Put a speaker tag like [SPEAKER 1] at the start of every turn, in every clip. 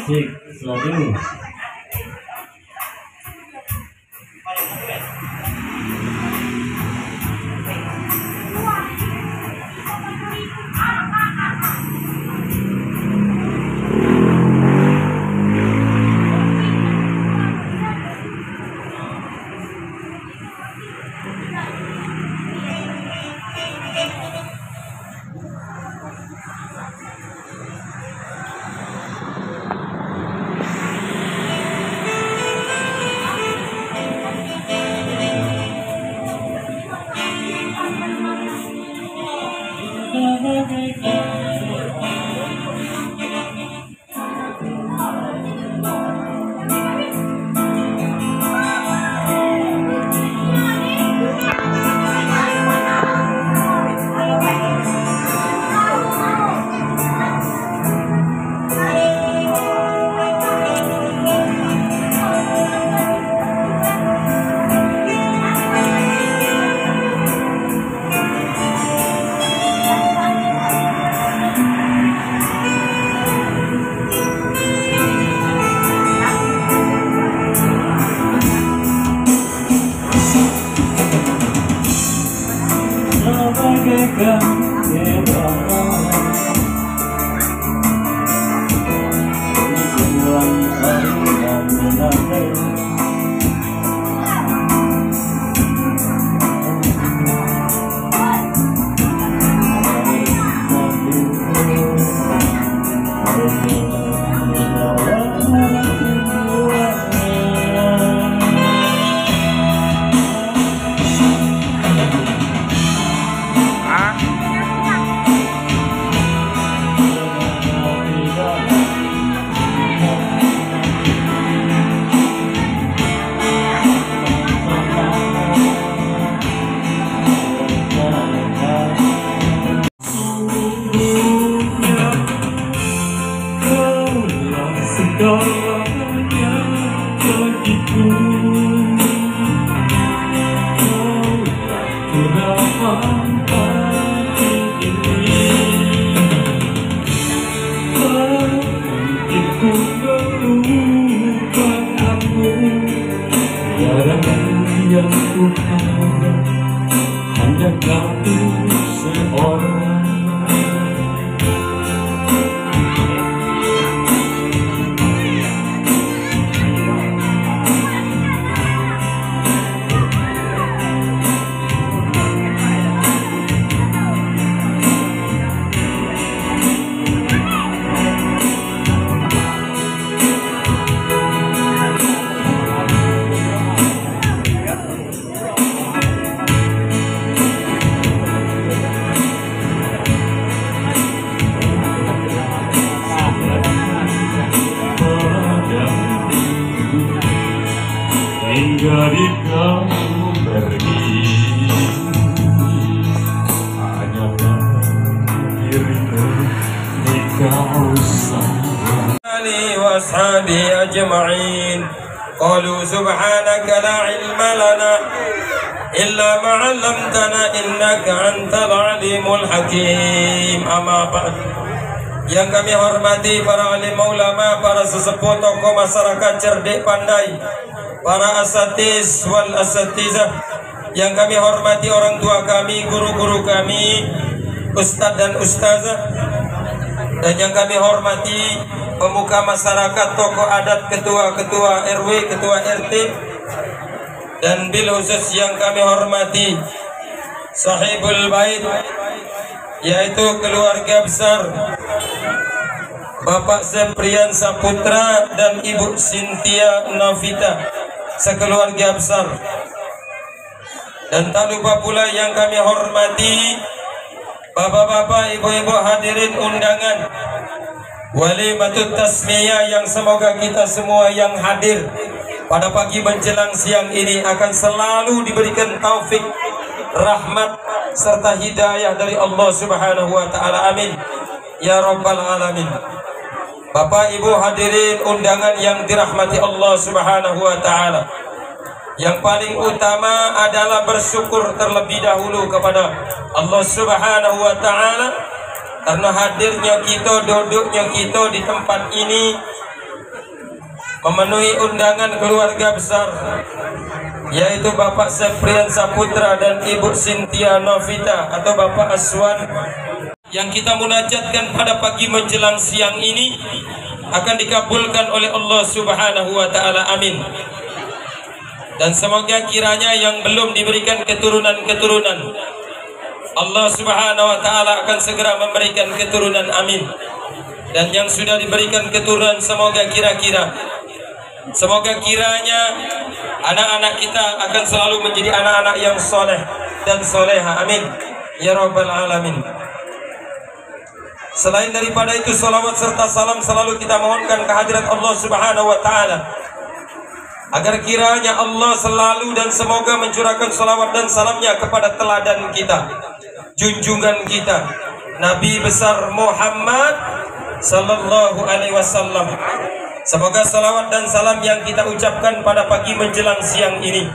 [SPEAKER 1] Cik, selalu. Hanya kamu seorang. Hingga di kamu pergi, hanya dirimu di kau sayang.
[SPEAKER 2] Ali wa ashabi ajma'in. Qalu subhanaka la ilma lana illa ma 'allamtana innaka antal alimul hakim. Amma ba'd. Yang kami hormati para alim ulama, para sesepuh tokoh masyarakat cerdik pandai, para asatiz wal asatizah, yang kami hormati orang tua kami, guru-guru kami, ustadz dan ustazah, dan yang kami hormati pemuka masyarakat, tokoh adat, ketua-ketua RW, ketua RT, dan bil khusus yang kami hormati sahibul bait, yaitu keluarga besar Bapak Seprian Saputra dan Ibu Cynthia Novita, sekeluarga besar. Dan tak lupa pula yang kami hormati bapak-bapak, ibu-ibu hadirin undangan Walimatut Tasmiyah, yang semoga kita semua yang hadir pada pagi menjelang siang ini akan selalu diberikan taufik, rahmat serta hidayah dari Allah Subhanahu wa taala. Amin ya rabbal alamin. Bapak Ibu hadirin undangan yang dirahmati Allah Subhanahu wa taala, yang paling utama adalah bersyukur terlebih dahulu kepada Allah Subhanahu wa taala karena hadirnya kita, duduknya kita di tempat ini memenuhi undangan keluarga besar, yaitu Bapak Septrian Saputra dan Ibu Cynthia Novita atau Bapak Aswan, yang kita munajatkan pada pagi menjelang siang ini akan dikabulkan oleh Allah Subhanahu wa Ta'ala. Amin. Dan semoga kiranya yang belum diberikan keturunan-keturunan, Allah Subhanahu wa Ta'ala akan segera memberikan keturunan. Amin. Dan yang sudah diberikan keturunan, semoga kiranya anak-anak kita akan selalu menjadi anak-anak yang soleh dan soleha. Amin ya rabbal alamin. Selain daripada itu, salawat serta salam selalu kita mohonkan kehadirat Allah Subhanahu wa Ta'ala, agar kiranya Allah selalu dan semoga mencurahkan salawat dan salamnya kepada teladan kita, junjungan kita, Nabi besar Muhammad sallallahu alaihi wasallam. Semoga salawat dan salam yang kita ucapkan pada pagi menjelang siang ini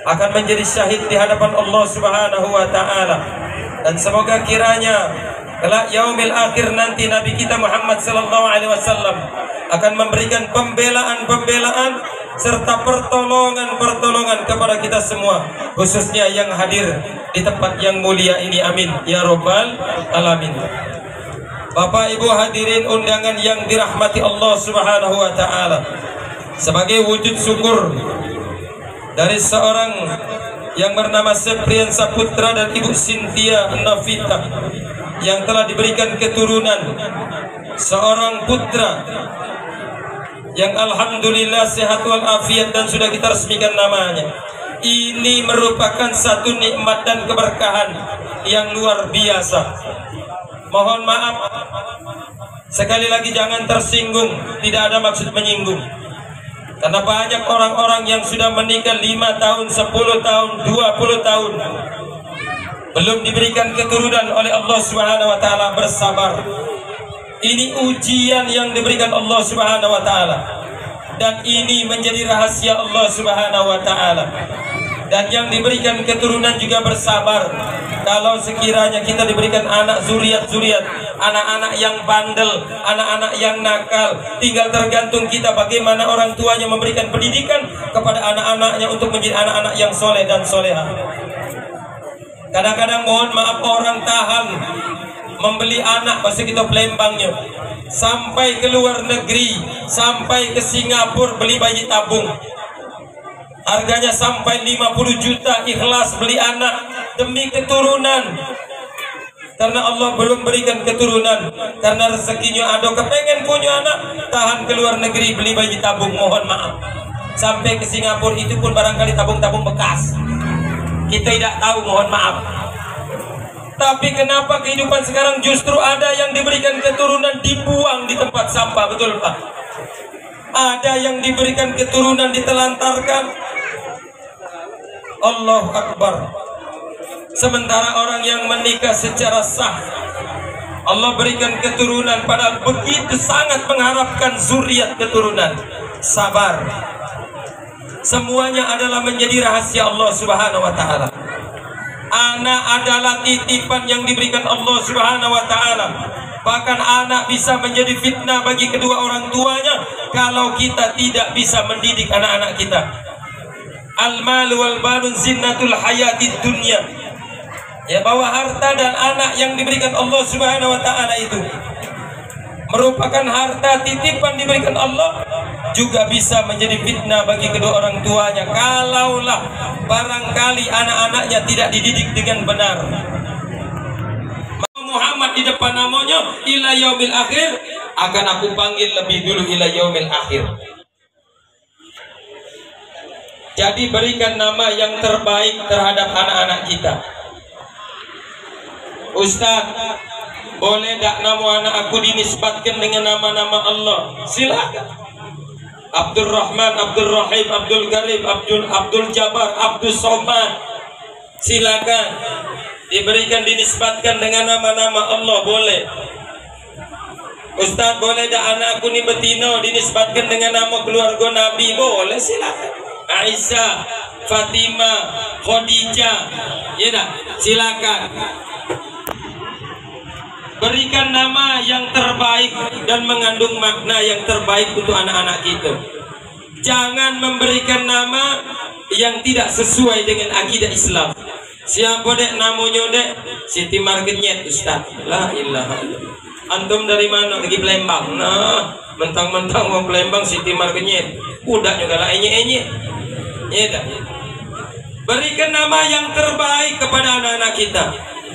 [SPEAKER 2] akan menjadi syahid di hadapan Allah Subhanahu wa Ta'ala. Dan semoga kiranya kelak yaumil akhir nanti Nabi kita Muhammad sallallahu alaihi wasallam akan memberikan pembelaan serta pertolongan kepada kita semua, khususnya yang hadir di tempat yang mulia ini. Amin ya rabbal alamin. Bapak Ibu hadirin undangan yang dirahmati Allah Subhanahu wa Ta'ala, sebagai wujud syukur dari seorang yang bernama Septrian Saputra dan Ibu Cynthia Novita yang telah diberikan keturunan seorang putra yang alhamdulillah sehat walafiat dan sudah kita resmikan namanya. Ini merupakan satu nikmat dan keberkahan yang luar biasa. Mohon maaf, sekali lagi jangan tersinggung, tidak ada maksud menyinggung. Karena banyak orang-orang yang sudah menikah 5 tahun, 10 tahun, 20 tahun belum diberikan keturunan oleh Allah Subhanahu wa Ta'ala. Bersabar. Ini ujian yang diberikan Allah Subhanahu wa Ta'ala, dan ini menjadi rahasia Allah Subhanahu wa Ta'ala. Dan yang diberikan keturunan juga bersabar. Kalau sekiranya kita diberikan anak zuriat, anak-anak yang bandel, anak-anak yang nakal, tinggal tergantung kita bagaimana orang tuanya memberikan pendidikan kepada anak-anaknya untuk menjadi anak-anak yang soleh dan soleha. Kadang-kadang mohon maaf, orang tahan membeli anak, masih kita pelembangnya, sampai ke luar negeri, sampai ke Singapura beli bayi tabung, harganya sampai 50 juta, ikhlas beli anak demi keturunan. Karena Allah belum berikan keturunan, karena rezekinya ada, kepengen punya anak, tahan ke luar negeri beli bayi tabung. Mohon maaf, sampai ke Singapura itu pun barangkali tabung-tabung bekas, kita tidak tahu, mohon maaf. Tapi kenapa kehidupan sekarang justru ada yang diberikan keturunan dibuang di tempat sampah? Betul Pak? Ada yang diberikan keturunan ditelantarkan. Allahu Akbar. Sementara orang yang menikah secara sah, Allah berikan keturunan, padahal begitu sangat mengharapkan zuriat keturunan. Sabar. Semuanya adalah menjadi rahasia Allah Subhanahu wa Ta'ala. Anak adalah titipan yang diberikan Allah Subhanahu wa Ta'ala. Bahkan anak bisa menjadi fitnah bagi kedua orang tuanya kalau kita tidak bisa mendidik anak-anak kita. Al-mal wal banun zinnatul hayatid dunya. Ya, bahwa harta dan anak yang diberikan Allah Subhanahu wa Ta'ala itu merupakan harta titipan diberikan Allah, juga bisa menjadi fitnah bagi kedua orang tuanya kalaulah barangkali anak-anaknya tidak dididik dengan benar. Muhammad di depan namanya ila yaumil akhir, akan aku panggil lebih dulu ila yaumil akhir. Jadi berikan nama yang terbaik terhadap anak-anak kita. Ustaz, boleh tak nama anak aku dinisbatkan dengan nama-nama Allah? Silakan. Abdul Rahman, Abdul Rahim, Abdul Garib, Abdul Jabbar, Abdul Somad. Silakan diberikan dinisbatkan dengan nama-nama Allah, boleh. Ustaz, boleh tak anak aku ni betina dinisbatkan dengan nama keluarga Nabi? Boleh, silakan. Aisyah, Fatimah, Khadijah, ya tak? Silakan. Berikan nama yang terbaik dan mengandung makna yang terbaik untuk anak-anak kita. Jangan memberikan nama yang tidak sesuai dengan akidah Islam. Siapa dek namanya dek? Siti Margetnya Ustaz. La ilaha illallah. Antum dari mana? Lagi Palembang. Nah, mentang-mentang mau Palembang Siti Margetnya. Udah juga lah enye-enye. Ya dah. Berikan nama yang terbaik kepada anak-anak kita.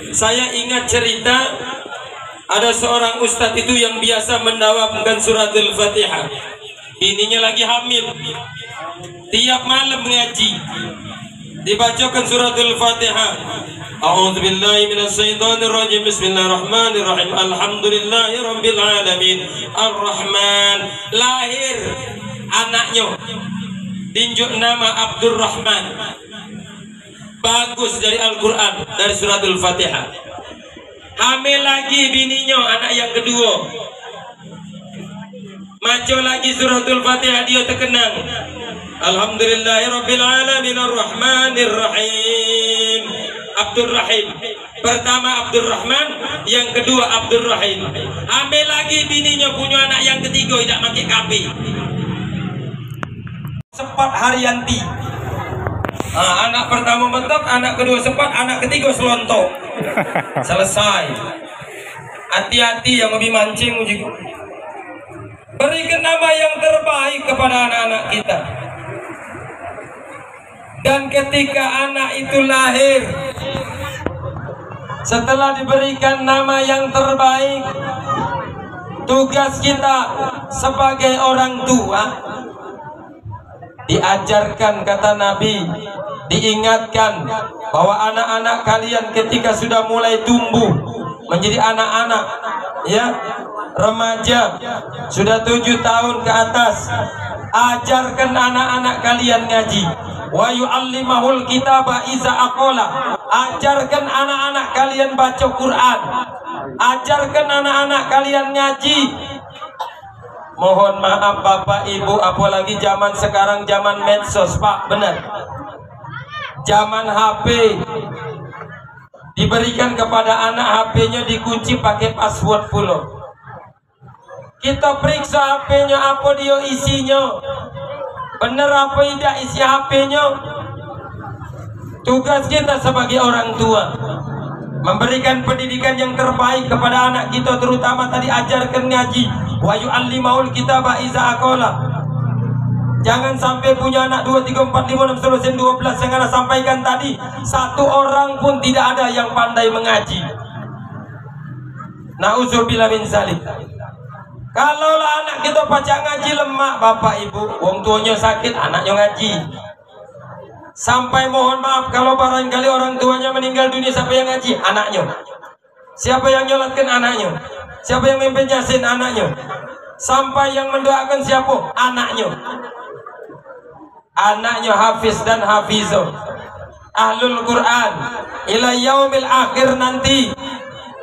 [SPEAKER 2] Saya ingat cerita ada seorang ustadz itu yang biasa mendawamkan suratul Fatihah. Bininya lagi hamil. Tiap malam ngaji. Dibacakan suratul Fatihah. A'udzubillahi minasyaitonirrajim. Bismillahirrahmanirrahim. Alhamdulillahirabbil alamin. Ar-Rahman. Lahir anaknya. Tinjuk nama Abdurrahman. Bagus dari Al-Qur'an, dari suratul Fatihah. Hamil lagi bininya, anak yang kedua. Maco lagi suratul Fatihah, dia terkenang. Alhamdulillahirabbil alamin arrahmanir rahim. Abdurrahim. Pertama Abdurrahman, yang kedua Abdurrahim. Hamil lagi bininya, punya anak yang ketiga, tidak pakai KB. Sempat Haryanti. Anak pertama bentuk, anak kedua sempat, anak ketiga selontok. Selesai. Hati-hati yang lebih mancing juga. Berikan nama yang terbaik kepada anak-anak kita. Dan ketika anak itu lahir, setelah diberikan nama yang terbaik, tugas kita sebagai orang tua diajarkan, kata Nabi, diingatkan bahwa anak-anak kalian ketika sudah mulai tumbuh menjadi anak-anak, ya, remaja, sudah 7 tahun ke atas, ajarkan anak-anak kalian ngaji. Wa yu'allimahul kitaba iza aqala. Ajarkan anak-anak kalian baca Quran. Ajarkan anak-anak kalian ngaji. Mohon maaf Bapak Ibu, apalagi zaman sekarang zaman medsos, Pak, benar. Zaman HP diberikan kepada anak, HP-nya dikunci pakai password pula. Kita periksa HP-nya, apa dia isinya, benar apa tidak isi HP-nya. Tugas kita sebagai orang tua memberikan pendidikan yang terbaik kepada anak kita, terutama tadi ajarkan ngaji. Wa yu'allimahul kitaba iza aqala. Jangan sampai punya anak 2, 3, 4, 5, 6, 10, 12 yang Anda sampaikan tadi, satu orang pun tidak ada yang pandai mengaji. Na'udzubillah min zalik. Kalaulah anak kita baca ngaji lemah, Bapak Ibu, wong tuanya sakit, anaknya ngaji. Sampai mohon maaf kalau barangkali orang tuanya meninggal dunia, siapa yang ngaji? Anaknya. Siapa yang nyolatkan? Anaknya. Siapa yang mimpin Yasin? Anaknya. Sampai yang mendoakan siapa? Anaknya. Anaknya hafiz dan hafizah, ahlul Quran, ila yaumil akhir nanti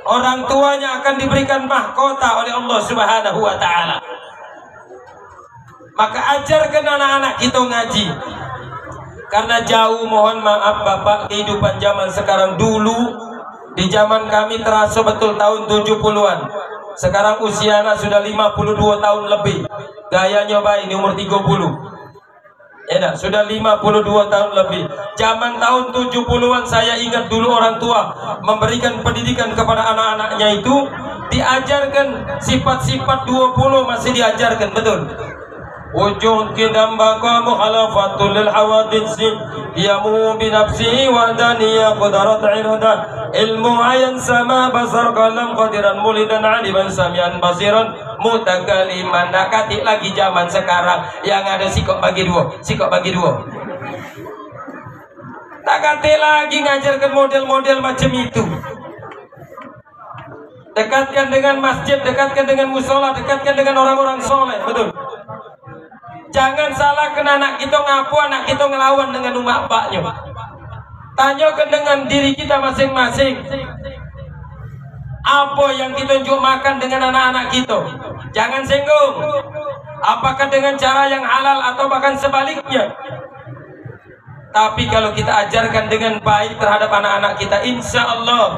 [SPEAKER 2] orang tuanya akan diberikan mahkota oleh Allah Subhanahu wa ta'ala. Maka ajarkan anak-anak kita ngaji. Karena jauh, mohon maaf Bapak, kehidupan zaman sekarang. Dulu di zaman kami terasa betul tahun 70-an. Sekarang usianya sudah 52 tahun lebih. Gayanya baik, di umur 30. Ya, sudah 52 tahun lebih. Zaman tahun 70-an saya ingat dulu orang tua memberikan pendidikan kepada anak-anaknya itu, diajarkan sifat-sifat 20 masih diajarkan, betul. Wujud kidam baka mukhalafatul lil hawaditsi yamu binafsihi wa daniya qadarat irada ilmu ayan sama basar kalam qadiran mulidan aliman samian basiran mutakaliman. Nakati lagi zaman sekarang yang ada sikok bagi dua, sikok bagi dua. Nakati lagi ngajarkan model-model macam itu. Dekatkan dengan masjid, dekatkan dengan musola, dekatkan dengan orang-orang soleh, betul. Jangan salahkan anak kita ngaku, anak kita ngelawan dengan umat baknya. Tanyakan dengan diri kita masing-masing, apa yang kita unjuk makan dengan anak-anak kita. Jangan singgung. Apakah dengan cara yang halal atau bahkan sebaliknya. Tapi kalau kita ajarkan dengan baik terhadap anak-anak kita, insya Allah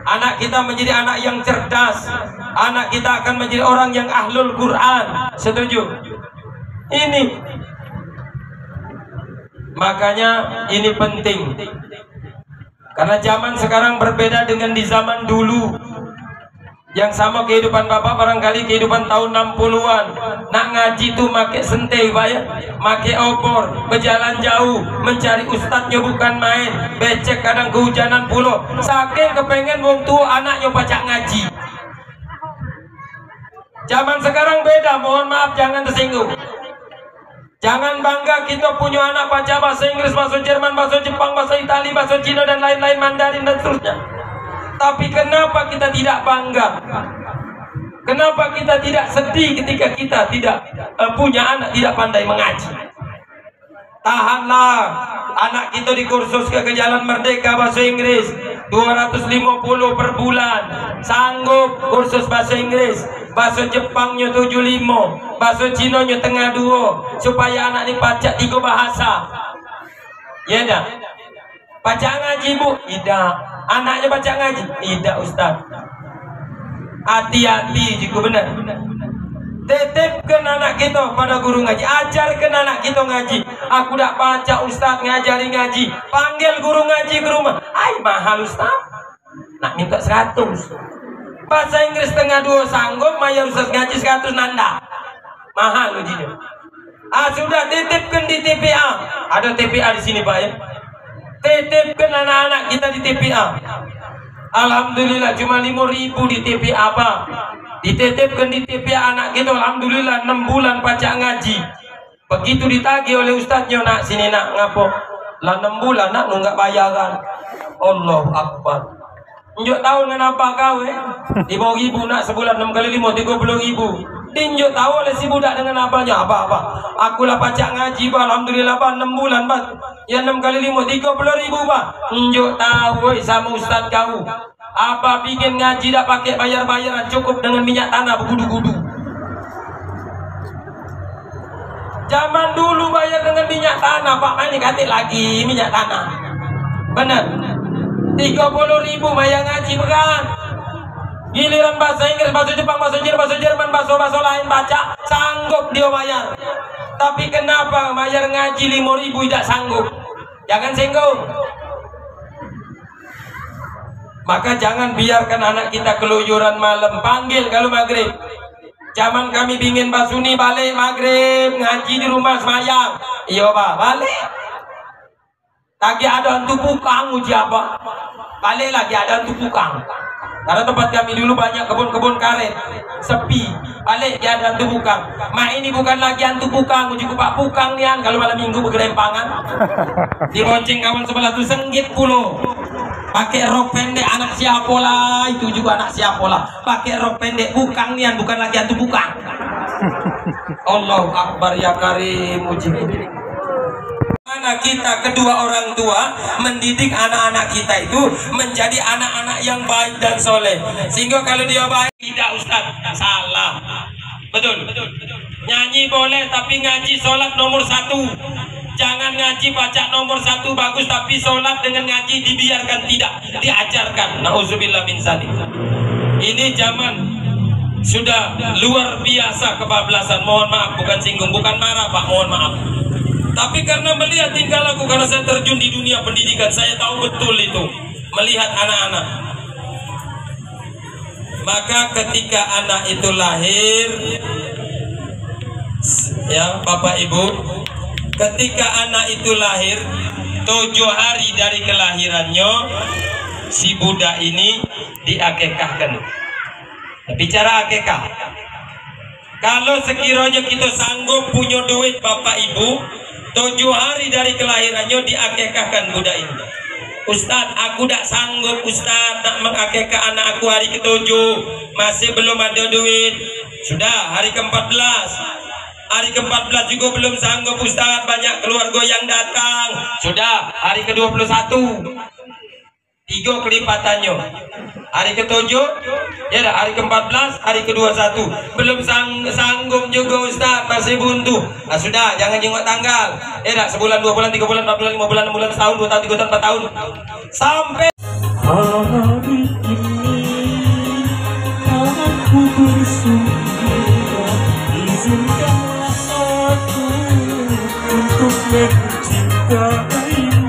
[SPEAKER 2] anak kita menjadi anak yang cerdas. Anak kita akan menjadi orang yang ahlul Quran. Setuju? Ini makanya ini penting, karena zaman sekarang berbeda dengan di zaman dulu. Yang sama kehidupan bapak barangkali kehidupan tahun 60-an. Nak ngaji tuh make sente, Pak ya, make obor, berjalan jauh mencari ustadznya bukan main, becek kadang kehujanan pulau. Saking kepengen wong tua anaknya baca ngaji. Zaman sekarang beda, mohon maaf jangan tersinggung. Jangan bangga kita punya anak baca bahasa Inggris, bahasa Jerman, bahasa Jepang, bahasa Italia, bahasa Cina dan lain-lain, Mandarin dan seterusnya. Tapi kenapa kita tidak bangga? Kenapa kita tidak sedih ketika kita tidak punya anak tidak pandai mengaji? Tahanlah, anak kita di kursus ke Jalan Merdeka bahasa Inggris 250 per bulan. Sanggup kursus bahasa Inggris, bahasa Jepangnya 75, bahasa Cinanya tengah 2, supaya anak dipacak 3 bahasa. Ya dah. Baca ngaji Bu? Tidak. Anaknya baca ngaji? Tidak Ustaz. Hati-hati juga benar. Titipkan anak kita pada guru ngaji, ajarkan anak kita ngaji. Aku tak baca Ustaz ngajari ngaji. Panggil guru ngaji ke rumah. Ay mahal Ustaz. Nak minta 100. Bahasa Inggris tengah 2 sanggup, bayar Ustaz ngaji 100 nanda. Mahal ujinya. Sudah titipkan di TPA. Ada TPA di sini Pak ya. Titipkan anak-anak kita di TPA. Alhamdulillah cuma 5.000 di TPA Pak. Dititipkan di TPA anak kita, alhamdulillah 6 bulan baca ngaji. Begitu ditagih oleh ustadznya, nak sini nak ngapo. Lah 6 bulan nak nunggak bayaran. Allahu Akbar. Njuk tahu kenapa kau di bawah ibu nak sebulan 6 kali 5 30.000. Tinjuk tahu oleh si budak dengan apanya? Apa? Aku lah baca ngaji Pak, alhamdulillah Pak 6 bulan Pak. Ya 6 kali 5 30.000 Pak. Njuk tahu sama ustaz kau. Apa bikin ngaji dah pakai bayar-bayaran, cukup dengan minyak tanah bergudu-gudu. Zaman dulu bayar dengan minyak tanah Pak, ini katik lagi minyak tanah. Benar. 30.000 bayar ngaji berat. Giliran bahasa Inggris, bahasa Jepang, bahasa Cina, bahasa Jerman, bahasa lain baca, sanggup dia bayar. Tapi kenapa bayar ngaji 5.000 tidak sanggup? Jangan singgung. Maka jangan biarkan anak kita keluyuran malam. Panggil kalau maghrib. Zaman kami bingin basuni balik maghrib, ngaji di rumah semayang. Iya Pak, balik. Lagi ada hantu pukang uji apa? Balik lagi ada hantu pukang. Karena tempat kami dulu banyak kebun-kebun karet, sepi. Balik dia ada hantu pukang. Mak ini bukan lagi hantu pukang, uji kupak pukang nian. Kalau malam minggu bergerempangan, dibonceng kawan sebelah tuh senggit pulo. Pakai rok pendek anak siapa lah, itu juga anak siapa lah. Pakai rok pendek pukang nian, bukan lagi hantu pukang. Allahu Akbar ya Karim, uji. Mana kita kedua orang tua mendidik anak-anak kita itu menjadi anak-anak yang baik dan soleh, sehingga kalau dia baik tidak Ustaz salah. Betul. Nyanyi boleh tapi ngaji sholat nomor 1. Jangan ngaji baca nomor 1 bagus tapi sholat dengan ngaji dibiarkan, tidak diajarkan. Nauzubillah min zalik. Ini zaman sudah luar biasa kebablasan. Mohon maaf, bukan singgung, bukan marah Pak, mohon maaf. Tapi karena melihat tingkah laku, karena saya terjun di dunia pendidikan, saya tahu betul itu, melihat anak-anak. Maka ketika anak itu lahir, ya Bapak Ibu, ketika anak itu lahir, 7 hari dari kelahirannya, si budak ini diakekahkan. Bicara akekah, kalau sekiranya kita sanggup punya duit Bapak Ibu, 7 hari dari kelahirannya diakekahkan budak ini. Ustaz, aku tak sanggup Ustaz nak mengakekah anak aku hari ke-7, masih belum ada duit. Sudah hari ke-14, hari ke-14 juga belum sanggup Ustaz, banyak keluarga yang datang. Sudah hari ke-21, 3 kelipatannya. Hari ke-7, ya dah, hari ke-14, hari ke-21 belum sanggup juga Ustaz, masih buntu. Sudah, jangan jenguk tanggal. Ya dah, sebulan, 2 bulan, 3 bulan, 4 bulan, 5 bulan, 6 bulan, setahun, 2 tahun, 3 tahun, 4 tahun, sampai
[SPEAKER 1] hari ini aku bersumpah, izinkanlah aku mencintaimu.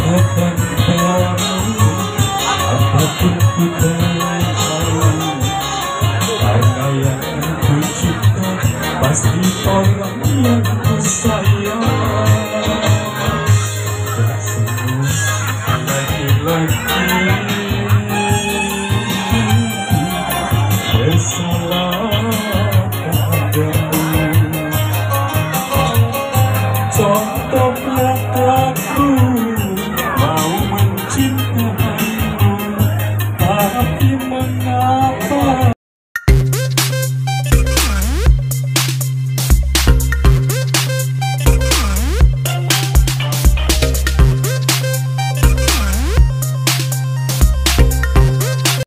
[SPEAKER 1] Katakan padamu apapun ku tahu, karena yang ku cinta pasti orang yang